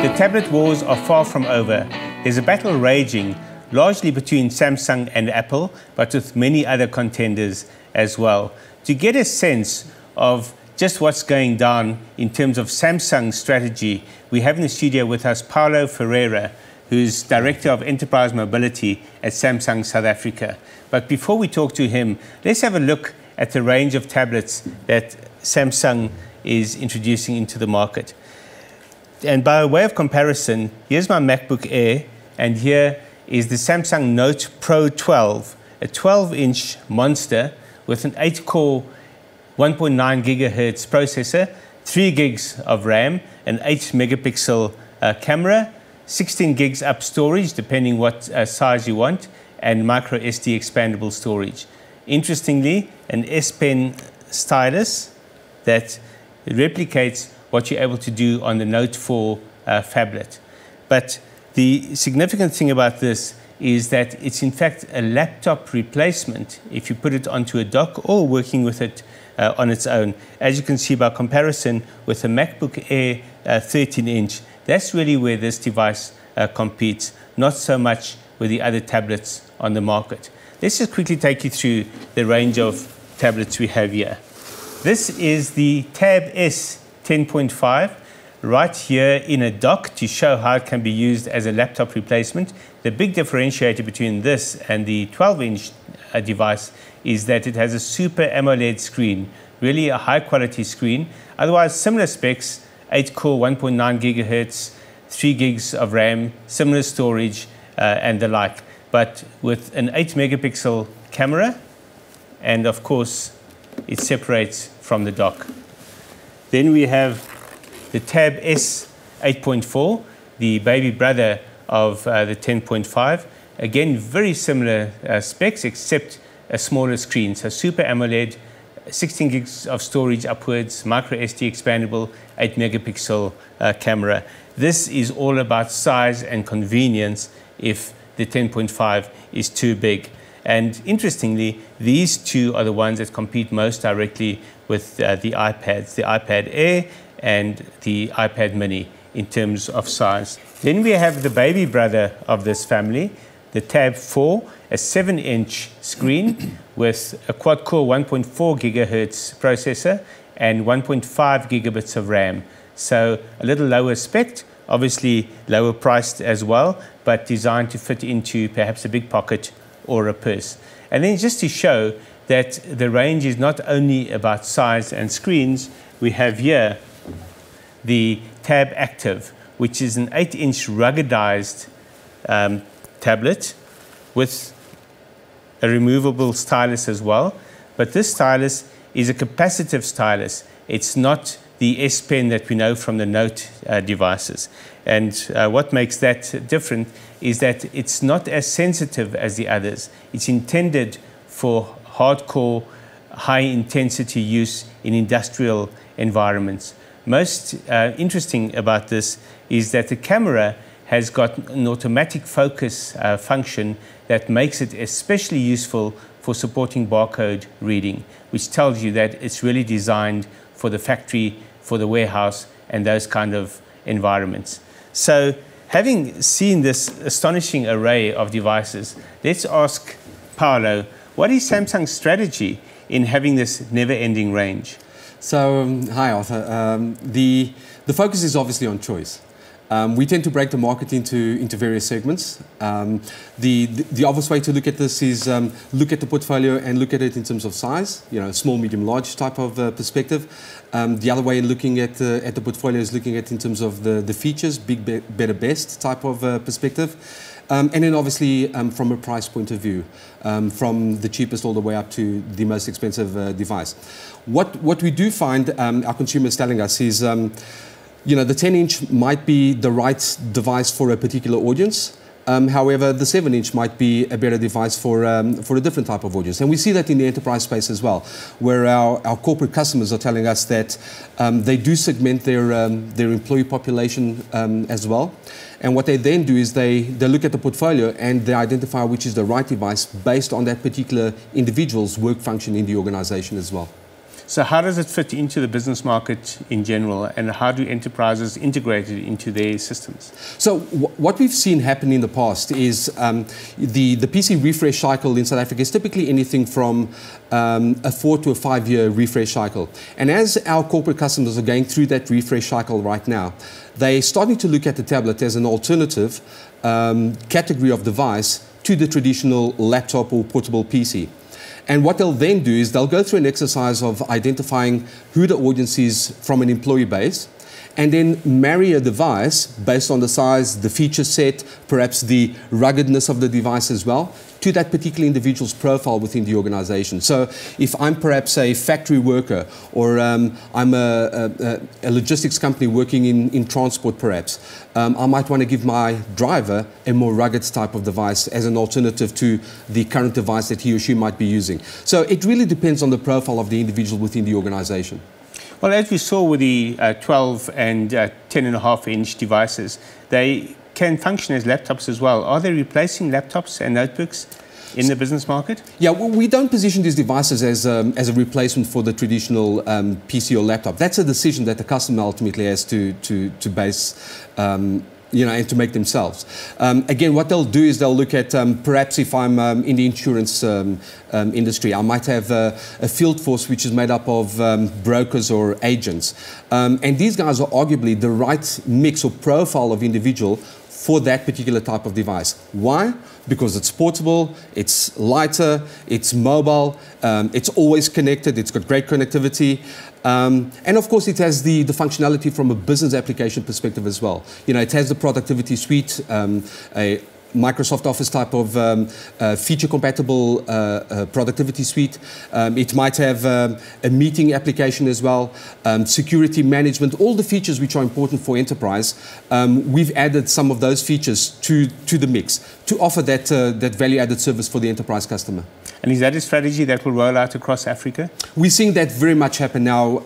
The tablet wars are far from over. There's a battle raging, largely between Samsung and Apple, but with many other contenders as well. To get a sense of just what's going down in terms of Samsung's strategy, we have in the studio with us Paulo Ferreira, who's Director of Enterprise Mobility at Samsung South Africa. But before we talk to him, let's have a look at the range of tablets that Samsung is introducing into the market. And by way of comparison, here's my MacBook Air, and here is the Samsung Note Pro 12, a 12-inch monster with an 8-core 1.9 gigahertz processor, 3 gigs of RAM, an 8-megapixel camera, 16 gigs up storage, depending what size you want, and micro SD expandable storage. Interestingly, an S Pen stylus that replicates what you're able to do on the Note 4 phablet. But the significant thing about this is that it's in fact a laptop replacement if you put it onto a dock or working with it on its own. As you can see by comparison with the MacBook Air 13-inch, that's really where this device competes, not so much with the other tablets on the market. Let's just quickly take you through the range of tablets we have here. This is the Tab S10.5, right here in a dock to show how it can be used as a laptop replacement. The big differentiator between this and the 12-inch device is that it has a Super AMOLED screen, really a high-quality screen. Otherwise, similar specs, 8-core, 1.9 gigahertz, 3 gigs of RAM, similar storage, and the like, but with an 8-megapixel camera, and of course, it separates from the dock. Then we have the Tab S84, the baby brother of the 10.5. Again, very similar specs, except a smaller screen. So Super AMOLED, 16 gigs of storage upwards, micro SD expandable, 8-megapixel camera. This is all about size and convenience if the 10.5 is too big. And interestingly, these two are the ones that compete most directly with the iPads, the iPad Air and the iPad Mini in terms of size. Then we have the baby brother of this family, the Tab 4, a 7-inch screen with a quad-core 1.4 gigahertz processor and 1.5 gigabits of RAM. So a little lower spec, obviously lower priced as well, but designed to fit into perhaps a big pocket or a purse. And then just to show that the range is not only about size and screens, we have here the Tab Active, which is an 8-inch ruggedized tablet with a removable stylus as well. But this stylus is a capacitive stylus. It's not the S Pen that we know from the Note devices. And what makes that different is that it's not as sensitive as the others. It's intended for hardcore, high-intensity use in industrial environments. Most interesting about this is that the camera has got an automatic focus function that makes it especially useful for supporting barcode reading, which tells you that it's really designed for the factory, for the warehouse, and those kind of environments. So, having seen this astonishing array of devices, let's ask Paulo, what is Samsung's strategy in having this never-ending range? So, hi Arthur. The focus is obviously on choice. We tend to break the market into various segments. The obvious way to look at this is look at the portfolio and look at it in terms of size, small, medium, large type of perspective. The other way in looking at the portfolio is looking at in terms of the features, big, better, best type of perspective. And then obviously from a price point of view, from the cheapest all the way up to the most expensive device. What we do find our consumers telling us is, the 10-inch might be the right device for a particular audience. However, the 7-inch might be a better device for a different type of audience. And we see that in the enterprise space as well, where our corporate customers are telling us that they do segment their employee population as well. And what they then do is they look at the portfolio and they identify which is the right device based on that particular individual's work function in the organization as well. So how does it fit into the business market in general, and how do enterprises integrate it into their systems? So what we've seen happen in the past is the PC refresh cycle in South Africa is typically anything from a 4 to a 5 year refresh cycle. And as our corporate customers are going through that refresh cycle right now, they're starting to look at the tablet as an alternative category of device to the traditional laptop or portable PC. And what they'll then do is they'll go through an exercise of identifying who the audience is from an employee base, and then marry a device based on the size, the feature set, perhaps the ruggedness of the device as well, to that particular individual's profile within the organization. So if I'm perhaps a factory worker, or I'm a logistics company working in transport perhaps, I might want to give my driver a more rugged type of device as an alternative to the current device that he or she might be using. So it really depends on the profile of the individual within the organization. Well, as we saw with the 12 and 10.5-inch devices, they can function as laptops as well. Are they replacing laptops and notebooks in the business market? Yeah, well, we don't position these devices as a replacement for the traditional PC or laptop. That's a decision that the customer ultimately has to base and to make themselves. Again, what they'll do is they'll look at, perhaps if I'm in the insurance industry, I might have a field force which is made up of brokers or agents. And these guys are arguably the right mix or profile of individual for that particular type of device. Why? Because it's portable, it's lighter, it's mobile, it's always connected, it's got great connectivity, and of course it has the functionality from a business application perspective as well. You know, it has the productivity suite, a Microsoft Office type of feature-compatible productivity suite. It might have a meeting application as well, security management, all the features which are important for enterprise. We've added some of those features to the mix to offer that value-added service for the enterprise customer. And is that a strategy that will roll out across Africa? We're seeing that very much happen now,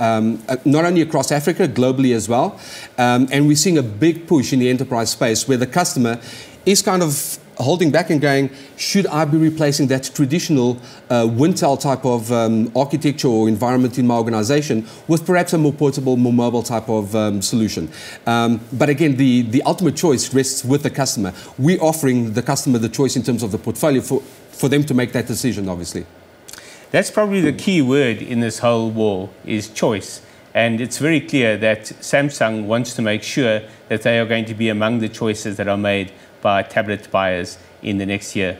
not only across Africa, globally as well. And we're seeing a big push in the enterprise space where the customer is kind of holding back and going, should I be replacing that traditional Wintel type of architecture or environment in my organization with perhaps a more portable, more mobile type of solution? But again, the ultimate choice rests with the customer. We're offering the customer the choice in terms of the portfolio for them to make that decision, obviously. That's probably the key word in this whole war, is choice. And it's very clear that Samsung wants to make sure that they are going to be among the choices that are made by tablet buyers in the next year.